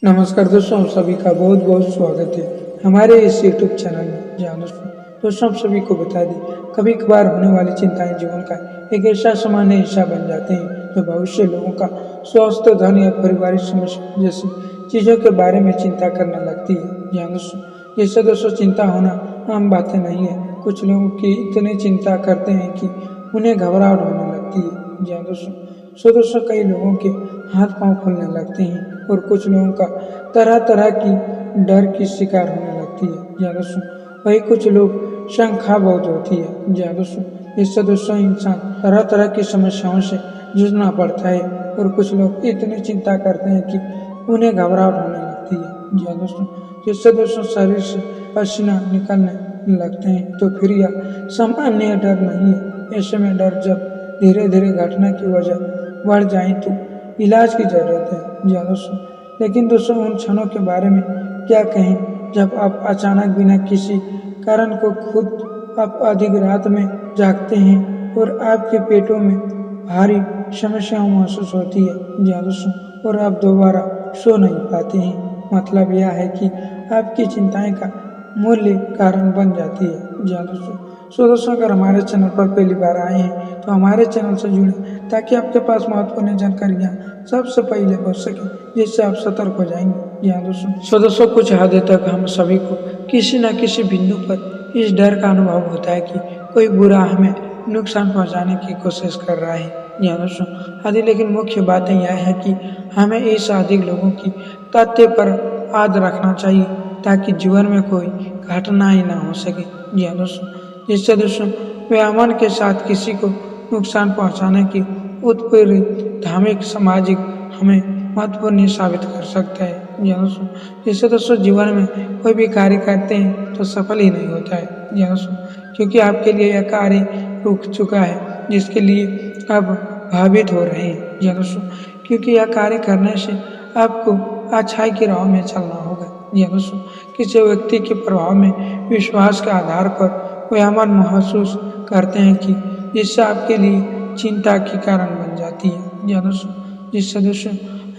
नमस्कार दोस्तों, आप सभी का बहुत बहुत स्वागत है हमारे इस यूट्यूब चैनल में। जहाँ दोस्तों आप सभी को बता दें, कभी कभार होने वाली चिंताएं जीवन का एक ऐसा सामान्य हिस्सा बन जाते हैं जो भविष्य लोगों का स्वास्थ्य, धन या पारिवारिक समस्या जैसी चीज़ों के बारे में चिंता करने लगती है। जहाँ जैसे दोस्तों चिंता होना आम बातें नहीं है। कुछ लोगों की इतनी चिंता करते हैं कि उन्हें घबराहट होने लगती है। जहाँ दोस्तों कई लोगों के हाथ पांव फूलने लगते हैं और कुछ लोगों का तरह तरह की डर की शिकार होने लगती है। जहाँ दोस्तों वही कुछ लोग शंका बहुत होती है। जहाँ इससे दोस्तों इंसान तरह तरह की समस्याओं से जूझना पड़ता है और कुछ लोग इतनी चिंता करते हैं कि उन्हें घबराहट होने लगती है। जहाँ जिससे दोस्तों शरीर से पसीना निकलने लगते हैं। तो फिर यह सामान्य डर नहीं है। ऐसे में डर जब धीरे धीरे घटना की वजह बढ़ जाए तो इलाज की जरूरत है। जहाँ लेकिन दोस्तों उन क्षणों के बारे में क्या कहें जब आप अचानक बिना किसी कारण को खुद आप अधिक रात में जागते हैं और आपके पेटों में भारी समस्याएं महसूस होती है। जहाँ दोस्तों और आप दोबारा सो नहीं पाते हैं। मतलब यह है कि आपकी चिंताएं का मूल्य कारण बन जाती है। जहाँ दोस्तों अगर हमारे चैनल पर पहली बार आए हैं तो हमारे चैनल से जुड़े ताकि आपके पास महत्वपूर्ण जानकारियाँ सबसे पहले पहुँच सके, जिससे आप सतर्क हो जाएंगे। यहाँ दोस्तों कुछ हद तक हम सभी को किसी न किसी बिंदु पर इस डर का अनुभव होता है कि कोई बुरा हमें नुकसान पहुँचाने की कोशिश कर रहा है। यहाँ दोस्तों आदि लेकिन मुख्य बात यह है कि हमें इस अधिक लोगों की तथ्य पर याद रखना चाहिए ताकि जीवन में कोई घटना ही ना हो सके। यहाँ दोस्तों जिससे दोस्तों व्यायाम के साथ किसी को नुकसान पहुंचाने की उत्प्रेरित धार्मिक सामाजिक हमें महत्वपूर्ण साबित कर सकता है। यहाँ दोस्तों जिससे दोस्तों जीवन में कोई भी कार्य करते हैं तो सफल ही नहीं होता है। यहाँ दोस्तों क्योंकि आपके लिए यह कार्य रुक चुका है जिसके लिए आप भावित हो रहे हैं। यहाँ दोस्तों क्योंकि यह कार्य करने से आपको अच्छाई की राह में चलना होगा। यहाँ दोस्तों किसी व्यक्ति के प्रभाव में विश्वास के आधार पर व्यायाम महसूस करते हैं कि जिससे आपके लिए चिंता की कारण बन जाती है। यहाँ दोस्तों जिससे दोस्तों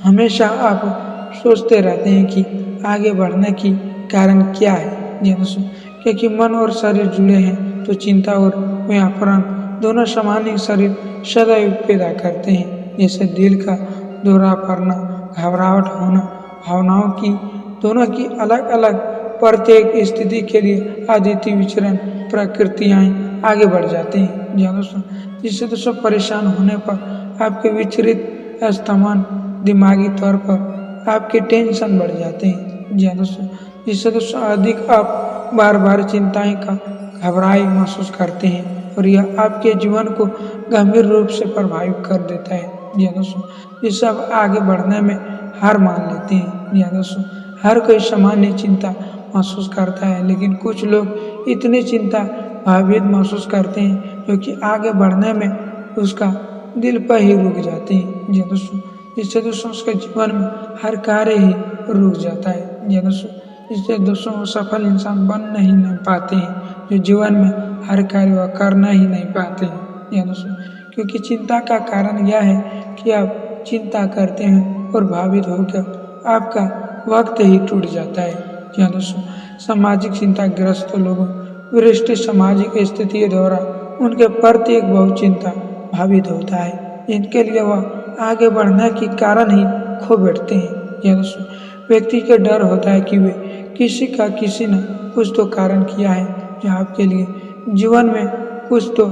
हमेशा आप सोचते रहते हैं कि आगे बढ़ने की कारण क्या है। यहाँ दोस्तों क्योंकि मन और शरीर जुड़े हैं तो चिंता और व्यापारण दोनों सामान्य शरीर सदैव पैदा करते हैं। जैसे दिल का दौरा पड़ना, घबराहट होना, भावनाओं की दोनों की अलग अलग प्रत्येक स्थिति के लिए आदित्य विचरण प्रकृतियाँ आगे बढ़ जाते हैं। यहाँ दोस्तों जिससे दोस्तों परेशान होने पर आपके विचलित स्तमन दिमागी तौर पर आपके टेंशन बढ़ जाते हैं। यहाँ दोस्तों जिससे दोस्तों अधिक आप बार बार चिंताएं का घबराई महसूस करते हैं और यह आपके जीवन को गंभीर रूप से प्रभावित कर देता है। यहाँ दोस्तों जिससे आप आगे बढ़ने में हार मान लेते हैं। यहाँ दोस्तों हर कोई सामान्य चिंता महसूस करता है, लेकिन कुछ लोग इतनी चिंता भावित महसूस करते हैं जो कि आगे बढ़ने में उसका दिल पर ही रुक जाते हैं। जी दोस्तों इससे दोस्तों उसके जीवन में हर कार्य ही रुक जाता है। जी दोस्तों इससे दोस्तों वो सफल इंसान बन नहीं पाते हैं, जो जीवन में हर कार्य वह करना ही नहीं पाते हैं। जी दोस्तों क्योंकि चिंता का कारण यह है कि आप चिंता करते हैं और भावित होकर आपका वक्त ही टूट जाता है। जी दोस्तों सामाजिक चिंताग्रस्त लोगों विशिष्ट सामाजिक स्थिति द्वारा उनके प्रति एक बहुत चिंता भावित होता है, इनके लिए वह आगे बढ़ने के कारण ही खो बैठते हैं। यह दोस्तों व्यक्ति के डर होता है कि वे किसी ने कुछ तो कारण किया है जो आपके लिए जीवन में कुछ तो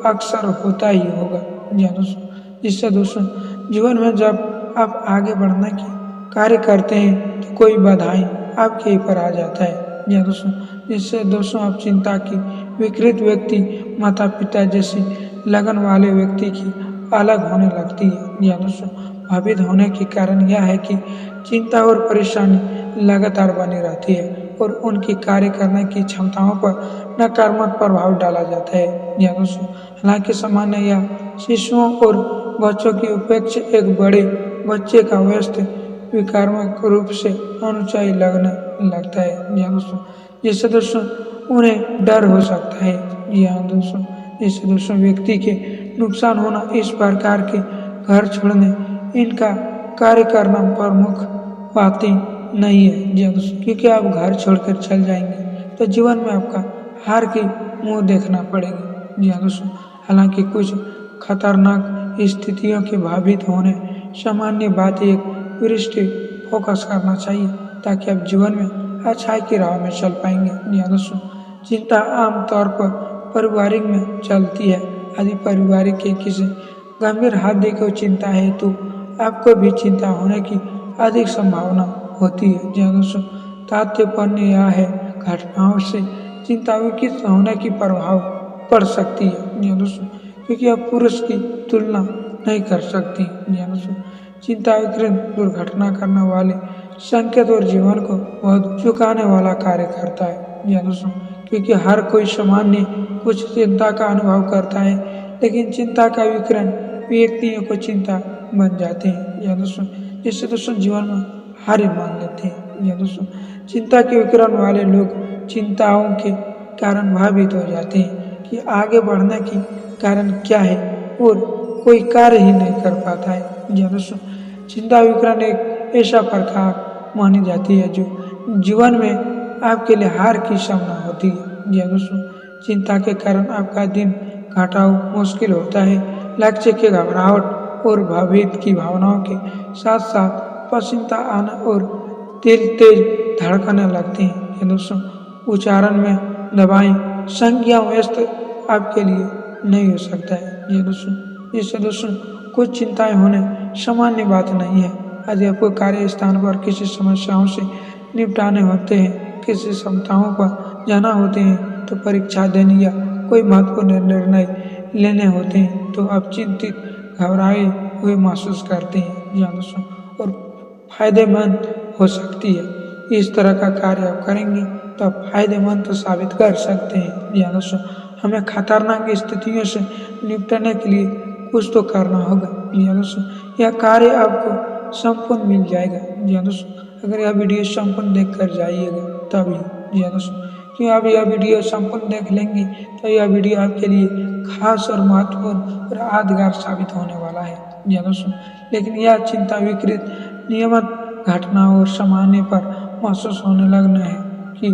अक्सर होता ही होगा। यह दोस्तों जिससे दोस्तों जीवन में जब आप आगे बढ़ने की कार्य करते हैं तो कोई बाधाएं आपके ही पर आ जाता है। यह दोस्तों जिससे दोस्तों आप चिंता की विकृत व्यक्ति माता पिता जैसी लगन वाले व्यक्ति की अलग होने लगती है। यह दोस्तों भावित होने के कारण यह है कि चिंता और परेशानी लगातार बनी रहती है और उनकी कार्य करने की क्षमताओं पर नकारात्मक प्रभाव डाला जाता है। यह दोस्तों हालांकि सामान्य यह शिशुओं और बच्चों की अपेक्षा एक बड़े बच्चे का व्यस्त विकारात्मक रूप से अनुचाई लगने लगता है। यहाँ दोस्तों जिससे दोस्तों उन्हें डर हो सकता है। यहाँ दोस्तों जिससे दोस्तों व्यक्ति के नुकसान होना इस प्रकार के घर छोड़ने इनका कार्य करना प्रमुख बातें नहीं है। जी हाँ दोस्तों, क्योंकि आप घर छोड़कर चल जाएंगे तो जीवन में आपका हार की मुंह देखना पड़ेगी। जी हाँ दोस्तों, हालांकि कुछ खतरनाक स्थितियों के बाधित होने सामान्य बात एक दृष्टि फोकस करना चाहिए ताकि आप जीवन में अच्छाई की राह में चल पाएंगे। जी हाँ दोस्तों, चिंता आमतौर पर पारिवारिक में चलती है। यदि पारिवारिक के किसी गंभीर हादसे को चिंता है तो आपको भी चिंता होने की अधिक संभावना होती है। जी हाँ दोस्तों, तात्पर्य यह है घटनाओं से चिंता विकसित होने की प्रभाव पड़ सकती है। जी हाँ दोस्तों, क्योंकि आप पुरुष की तुलना नहीं कर सकती। जी हाँ दोस्तों, चिंता विकृत दुर्घटना करने वाले संकेत और जीवन को बहुत चुकाने वाला कार्य करता है। जी हाँ दोस्तों, क्योंकि हर कोई सामान्य कुछ चिंता का अनुभव करता है, लेकिन चिंता का विकिरण व्यक्तियों को चिंता बन जाते हैं। जी हाँ दोस्तों, जिससे दोस्तों जीवन में हार मान लेते हैं। जी हाँ दोस्तों, चिंता के विकिरण वाले लोग चिंताओं के कारण भयभीत हो जाते हैं कि आगे बढ़ने की कारण क्या है और कोई कार्य ही नहीं कर पाता है। जी हाँ दोस्तों, चिंता विकिरण एक ऐसा प्रकार मानी जाती है जो जीवन में आपके लिए हार की संभावना होती है। जी हाँ दोस्तों, चिंता के कारण आपका दिन घटाव मुश्किल होता है। लक्ष्य की घबराहट और भयभीत की भावनाओं के साथ साथ पसीना आना और दिल तेज धड़कने लगते हैं। ये दोस्तों, उच्चारण में दबाएं संज्ञा व्यस्त आपके लिए नहीं हो सकता है। ये दोस्तों, इससे दोस्तों कुछ चिंताएं होने सामान्य बात नहीं है। यदि आपको कार्य स्थान पर किसी समस्याओं से निपटाने होते हैं, किसी क्षमताओं पर जाना होते हैं, तो परीक्षा देने या कोई महत्वपूर्ण निर्णय लेने होते हैं तो आप चिंतित घबराए हुए महसूस करते हैं। जी हाँ दोस्तों, और फायदेमंद हो सकती है। इस तरह का कार्य आप करेंगे तो आप फायदेमंद तो साबित कर सकते हैं। जी हाँ दोस्तों, हमें खतरनाक स्थितियों से निपटने के लिए कुछ तो करना होगा। जी हाँ दोस्तों, यह कार्य आपको संपूर्ण मिल जाएगा। जी हाँ दोस्तों, अगर यह वीडियो संपूर्ण देख कर जाइएगा तभी। जी हाँ दोस्तों, क्यों आप यह वीडियो संपूर्ण देख लेंगे तो यह वीडियो आपके लिए खास और महत्वपूर्ण और यादगार साबित होने वाला है। जी हाँ दोस्तों, लेकिन यह चिंता विकृत नियमित घटनाओं और सामान्य पर महसूस होने लगना है कि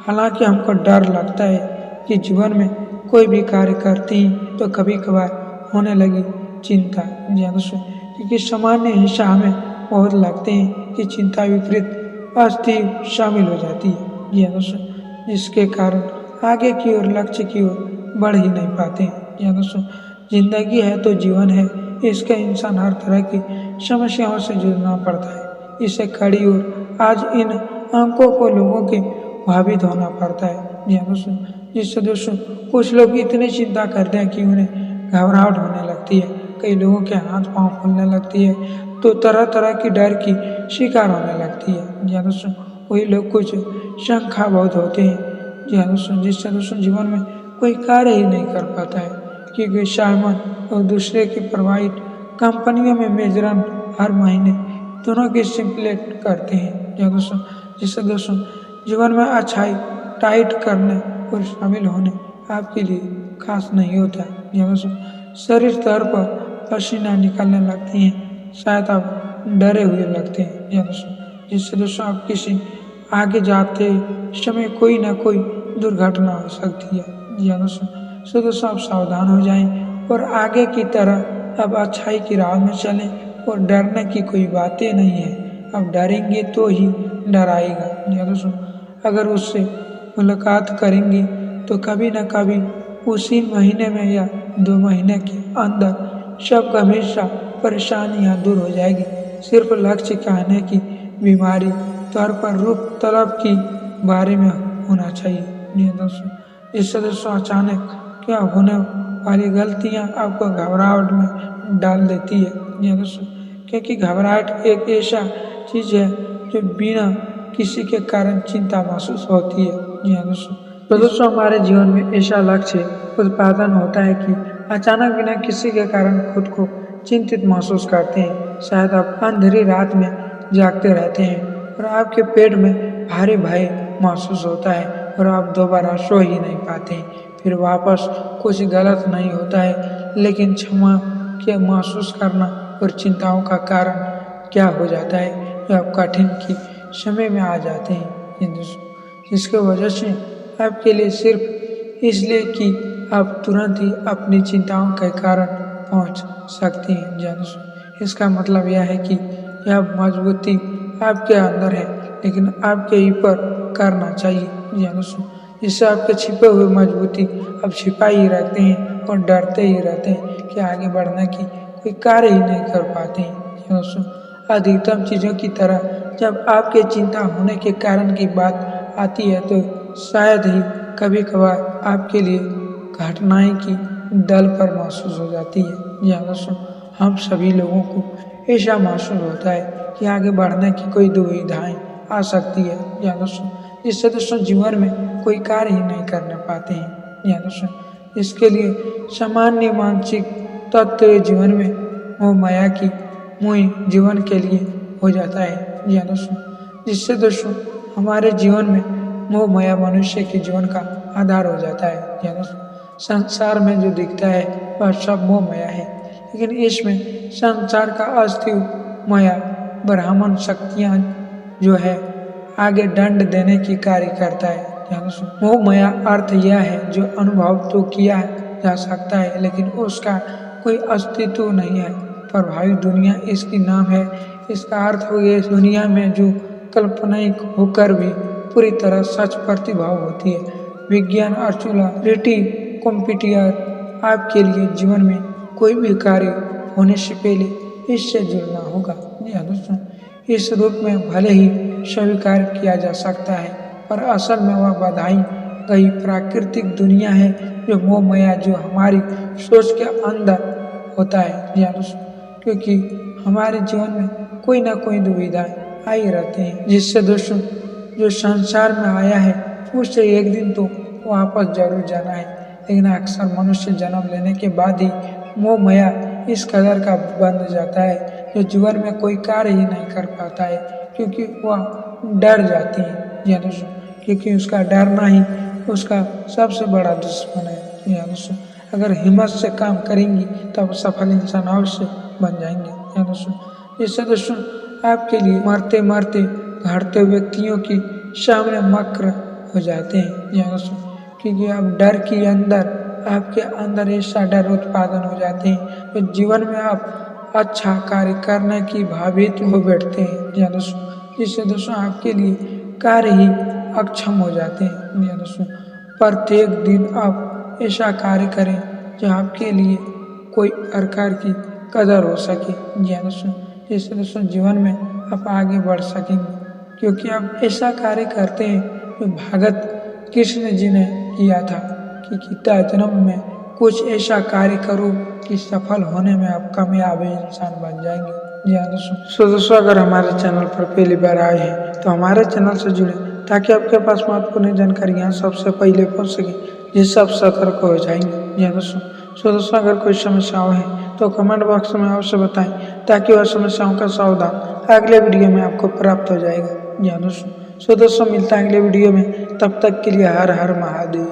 हालांकि हमको डर लगता है कि जीवन में कोई भी कार्य करते ही तो कभी कभार होने लगी चिंता। जी हाँ दोस्तों, क्योंकि सामान्य हिस्सा हमें बहुत लगते हैं कि चिंता विकृत अस्थिर शामिल हो जाती है। जी हाँ दोस्तों, जिसके कारण आगे की ओर लक्ष्य की ओर बढ़ ही नहीं पाते हैं। जी हाँ दोस्तों, जिंदगी है तो जीवन है, इसका इंसान हर तरह की समस्याओं से जूझना पड़ता है। इसे खड़ी और आज इन अंकों को लोगों के भावित होना पड़ता है। जी हाँ दोस्तों, जिससे दोस्तों कुछ लोग इतनी चिंता करते हैं कि उन्हें घबराहट होने लगती है। कई लोगों के हाथ पांव फूलने लगती है तो तरह तरह की डर की शिकार होने लगती है। जी हाँ दोस्तों, वही लोग कुछ शंका बहुत होते हैं। जी हाँ दोस्तों, जिससे दोस्तों जीवन में कोई कार्य ही नहीं कर पाता है, क्योंकि सामान और दूसरे की प्रोवाइड कंपनियों में मेजरन हर महीने दोनों की सिम्पलेट करते हैं। जी हाँ दोस्तों, जिससे दोस्तों जीवन में अच्छाई टाइट करने और शामिल होने आपके लिए खास नहीं होता है। जी हाँ दोस्तों, शरीर स्तर पर पसीना निकलने लगती हैं, शायद आप डरे हुए लगते हैं। जी हाँ दोस्तों, जिससे दोस्तों आप किसी आगे जाते समय कोई ना कोई दुर्घटना हो सकती है। जी हाँ दोस्तों, सो दोस्तों आप सावधान हो जाएं और आगे की तरह अब अच्छाई की राह में चलें और डरने की कोई बातें नहीं है। अब डरेंगे तो ही डर आएगा। जी हाँ दोस्तों, अगर उससे मुलाकात करेंगे तो कभी ना कभी उसी महीने में या 2 महीने के अंदर सब हमेशा परेशानियां दूर हो जाएगी। सिर्फ लक्ष्य कहने की बीमारी तौर पर रूप तलब की बारे में होना चाहिए। जी हाँ दोस्तों, इससे दोस्तों अचानक क्या होने वाली गलतियां आपको घबराहट में डाल देती है। जी हाँ दोस्तों, क्योंकि घबराहट एक ऐसा चीज है जो बिना किसी के कारण चिंता महसूस होती है। जी हाँ दोस्तों, तो दोस्तों हमारे जीवन में ऐसा लक्ष्य उत्पादन होता है कि अचानक बिना किसी के कारण खुद को चिंतित महसूस करते हैं। शायद आप अंधेरी रात में जागते रहते हैं और आपके पेट में भारी भय महसूस होता है और आप दोबारा सो ही नहीं पाते हैं। फिर वापस कुछ गलत नहीं होता है, लेकिन क्षमा के महसूस करना और चिंताओं का कारण क्या हो जाता है, यह आप कठिन की समय में आ जाते हैं जी दोस्तों, जिसकी वजह से आपके लिए सिर्फ इसलिए कि आप तुरंत ही अपनी चिंताओं के कारण पहुंच सकते हैं जी दोस्तों। इसका मतलब यह है कि यह मजबूती आपके अंदर है, लेकिन आपके ऊपर करना चाहिए जी दोस्तों। इससे आपके छिपे हुए मजबूती अब छिपा ही रहते हैं और डरते ही रहते हैं कि आगे बढ़ने की कोई कार्य ही नहीं कर पाते हैं जी दोस्तों। अधिकतम चीज़ों की तरह जब आपके चिंता होने के कारण की बात आती है तो शायद ही कभी कभार आपके लिए घटनाएं की दल पर महसूस हो जाती है जी दोस्तों। हम सभी लोगों को ऐसा महसूस होता है कि आगे बढ़ने की कोई दुविधाएं आ सकती है जी दोस्तों, जिससे दोस्तों जीवन में कोई कार्य ही नहीं करने पाते हैं जी दोस्तों। इसके लिए सामान्य मानसिक तत्व जीवन में मोह माया की मुहि जीवन के लिए हो जाता है जी दोस्तों, जिससे दोस्तों हमारे जीवन में मोह माया मनुष्य के जीवन का आधार हो जाता है जी दोस्तों। संसार में जो दिखता है वह सब मोह माया है, लेकिन इसमें संसार का अस्तित्व माया ब्राह्मण शक्तियाँ जो है आगे दंड देने की कार्य करता है जी दोस्तों। मोह माया अर्थ यह है जो अनुभव तो किया जा सकता है लेकिन उसका कोई अस्तित्व नहीं है। प्रभावित दुनिया इसकी नाम है। इसका अर्थ हो गया इस दुनिया में जो काल्पनिक होकर भी पूरी तरह सच प्रतिभाव होती है। विज्ञान अर्चुलारिटी कंप्यूटर आपके लिए जीवन में कोई भी कार्य होने से पहले इससे जुड़ना होगा जी दोस्तों। इस रूप में भले ही स्वीकार किया जा सकता है, पर असल में वह बधाई गई प्राकृतिक दुनिया है जो मोह माया जो हमारी सोच के अंदर होता है जी दोस्तों। क्योंकि हमारे जीवन में कोई ना कोई दुविधाएं आई रहते हैं, जिससे दोस्तों जो संसार में आया है उससे एक दिन तो वापस जरूर जाना है, लेकिन अक्सर मनुष्य जन्म लेने के बाद ही मोह माया इस कदर का बन जाता है जो जीवन में कोई कार्य ही नहीं कर पाता है, क्योंकि वह डर जाती है जी दोस्तों। क्योंकि उसका डरना ही उसका सबसे बड़ा दुश्मन है जी दोस्तों। अगर हिम्मत से काम करेंगी तब सफल इंसान अवश्य बन जाएंगे जी दोस्तों। इससे दोस्तों आपके लिए मरते मरते घटते व्यक्तियों की सामने मक्र हो जाते हैं जी दोस्तों, क्योंकि आप डर के अंदर आपके अंदर ऐसा डर उत्पादन हो जाते हैं तो जीवन में आप अच्छा कार्य करने की भावित हो बैठते हैं जी दोस्तों, जिससे दोस्तों आपके लिए कार्य ही अक्षम हो जाते हैं जी दोस्तों। प्रत्येक दिन आप ऐसा कार्य करें जो आपके लिए कोई प्रकार की कदर हो सके जी दोस्तों, जिससे दोस्तों जीवन में आप आगे बढ़ सकेंगे। क्योंकि आप ऐसा कार्य करते हैं जो भगत कृष्ण जी ने किया था कि कितना जन्म में कुछ ऐसा कार्य करो कि सफल होने में आप कामयाब इंसान बन जाएंगे जी दोस्तों। दोस्तों अगर हमारे चैनल पर पहली बार आए हैं तो हमारे चैनल से जुड़े ताकि आपके पास महत्वपूर्ण जानकारियाँ सबसे पहले पहुँच सके, जिससे आप सतर्क हो जाएंगे जी दोस्तों। दोस्तों अगर कोई समस्याओं है तो कमेंट बॉक्स में अवश्य बताएं ताकि वह समस्याओं का समाधान अगले वीडियो में आपको प्राप्त हो जाएगा जी दोस्तों। दोस्तों मिलता है अगले वीडियो में, तब तक के लिए हर हर महादेव।